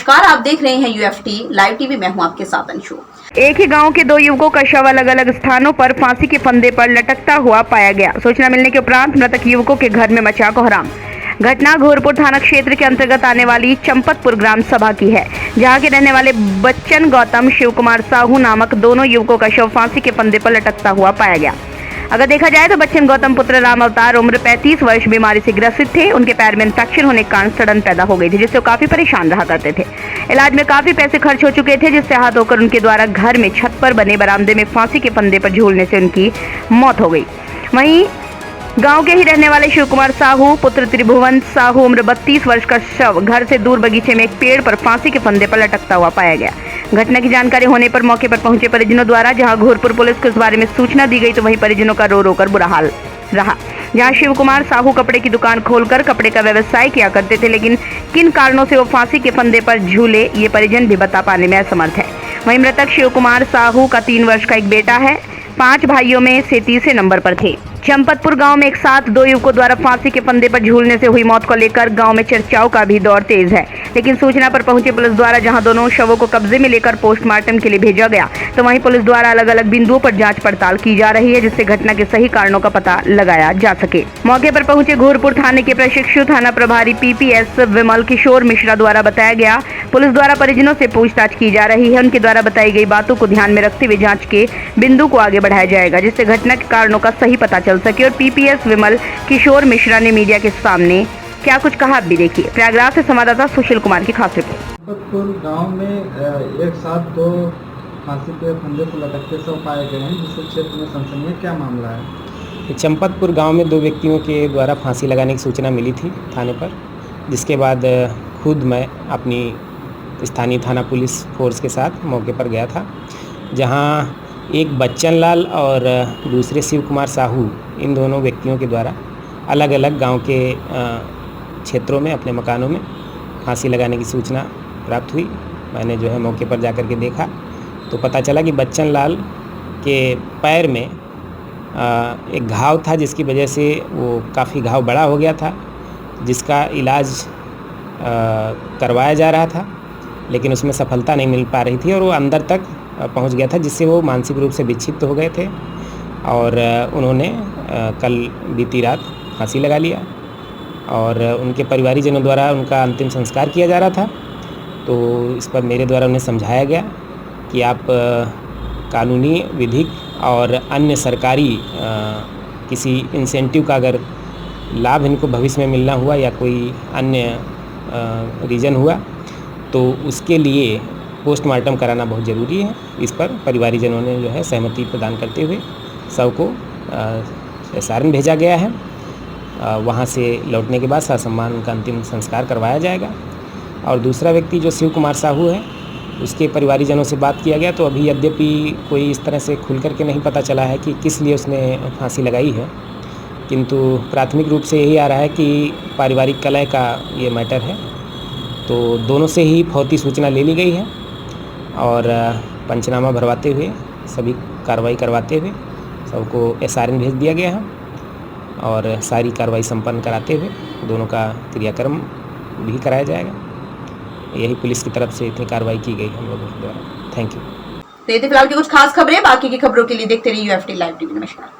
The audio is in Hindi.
नमस्कार, आप देख रहे हैं यूएफटी लाइव टीवी। मैं हूं आपके साथ अंशु। एक ही गांव के दो युवकों का शव अलग अलग स्थानों पर फांसी के फंदे पर लटकता हुआ पाया गया। सूचना मिलने के उपरांत मृतक युवकों के घर में मचा कोहराम। घटना घोरपुर थाना क्षेत्र के अंतर्गत आने वाली चंपतपुर ग्राम सभा की है, जहां के रहने वाले बच्चन गौतम शिव कुमार साहू नामक दोनों युवकों का शव फांसी के फंदे पर लटकता हुआ पाया गया। अगर देखा जाए तो बच्चन गौतम पुत्र राम अवतार उम्र 35 वर्ष बीमारी से ग्रसित थे। उनके पैर में इंफेक्शन होने के कारण सड़न पैदा हो गई थी, जिससे वो काफी परेशान रहा करते थे। इलाज में काफी पैसे खर्च हो चुके थे, जिससे हाथ धोकर उनके द्वारा घर में छत पर बने बरामदे में फांसी के फंदे पर झूलने से उनकी मौत हो गई। वहीं गांव के ही रहने वाले शिव कुमार साहू पुत्र त्रिभुवन साहू उम्र 32 वर्ष का शव घर से दूर बगीचे में एक पेड़ पर फांसी के फंदे पर लटकता हुआ पाया गया। घटना की जानकारी होने पर मौके पर पहुंचे परिजनों द्वारा जहां घोरपुर पुलिस को इस बारे में सूचना दी गई, तो वहीं परिजनों का रो रो कर बुरा हाल रहा। जहां शिव कुमार साहू कपड़े की दुकान खोलकर कपड़े का व्यवसाय किया करते थे, लेकिन किन कारणों से वो फांसी के फंदे पर झूले ये परिजन भी बता पाने में असमर्थ है। वहीं मृतक शिव कुमार साहू का 3 वर्ष का एक बेटा है। 5 भाइयों में से तीसरे नंबर पर थे। चंपतपुर गांव में एक साथ 2 युवकों द्वारा फांसी के फंदे पर झूलने से हुई मौत को लेकर गांव में चर्चाओं का भी दौर तेज है, लेकिन सूचना पर पहुंची पुलिस द्वारा जहां दोनों शवों को कब्जे में लेकर पोस्टमार्टम के लिए भेजा गया, तो वहीं पुलिस द्वारा अलग अलग बिंदुओं पर जांच पड़ताल की जा रही है, जिससे घटना के सही कारणों का पता लगाया जा सके। मौके पर पहुंचे घोरपुर थाने के प्रशिक्षु थाना प्रभारी पीपीएस विमल किशोर मिश्रा द्वारा बताया गया, पुलिस द्वारा परिजनों से पूछताछ की जा रही है। उनके द्वारा बताई गई बातों को ध्यान में रखते हुए जांच के बिंदु को आगे बढ़ाया जाएगा, जिससे घटना के कारणों का सही पता चल सके। और पीपीएस विमल किशोर मिश्रा ने मीडिया के सामने क्या कुछ कहा, आप भी देखिए। प्रयागराज से संवाददाता सुशील कुमार की खास रिपोर्ट। चंपतपुर गांव में एक साथ 2 फांसी के फंदे पर लटकते शव पाए गए हैं, जिससे क्षेत्र में सनसनी है। क्या मामला है? चंपतपुर गांव में 2 व्यक्तियों के द्वारा फांसी लगाने की सूचना मिली थी थाने पर, जिसके बाद खुद मैं अपनी स्थानीय थाना पुलिस फोर्स के साथ मौके पर गया था, जहां एक बच्चन लाल और दूसरे शिव कुमार साहू, इन दोनों व्यक्तियों के द्वारा अलग अलग गांव के क्षेत्रों में अपने मकानों में फांसी लगाने की सूचना प्राप्त हुई। मैंने जो है मौके पर जाकर के देखा तो पता चला कि बच्चन लाल के पैर में एक घाव था, जिसकी वजह से वो काफ़ी घाव बड़ा हो गया था, जिसका इलाज करवाया जा रहा था, लेकिन उसमें सफलता नहीं मिल पा रही थी और वो अंदर तक पहुंच गया था, जिससे वो मानसिक रूप से विक्षिप्त हो गए थे और उन्होंने कल बीती रात फांसी लगा लिया और उनके परिवारीजनों द्वारा उनका अंतिम संस्कार किया जा रहा था। तो इस पर मेरे द्वारा उन्हें समझाया गया कि आप कानूनी, विधिक और अन्य सरकारी किसी इंसेंटिव का अगर लाभ इनको भविष्य में मिलना हुआ या कोई अन्य रीज़न हुआ तो उसके लिए पोस्टमार्टम कराना बहुत ज़रूरी है। इस पर परिवारीजनों ने जो है सहमति प्रदान करते हुए शव को एसआरएन भेजा गया है। वहाँ से लौटने के बाद ससम्मान उनका अंतिम संस्कार करवाया जाएगा। और दूसरा व्यक्ति जो शिव कुमार साहू है, उसके परिवारीजनों से बात किया गया, तो अभी यद्यपि कोई इस तरह से खुल करके नहीं पता चला है कि किस लिए उसने फांसी लगाई है, किंतु प्राथमिक रूप से यही आ रहा है कि पारिवारिक कलह का ये मैटर है। तो दोनों से ही फौती सूचना ले ली गई है और पंचनामा भरवाते हुए, सभी कार्रवाई करवाते हुए सबको एसआरएन भेज दिया गया है और सारी कार्रवाई संपन्न कराते हुए दोनों का क्रियाक्रम भी कराया जाएगा। यही पुलिस की तरफ से इतनी कार्रवाई की गई हम लोगों के द्वारा। Thank you. तो ये थी फिलहाल की कुछ खास खबरें। बाकी की खबरों के लिए देखते रहिए यूएफटी लाइव टीवी। नमस्कार।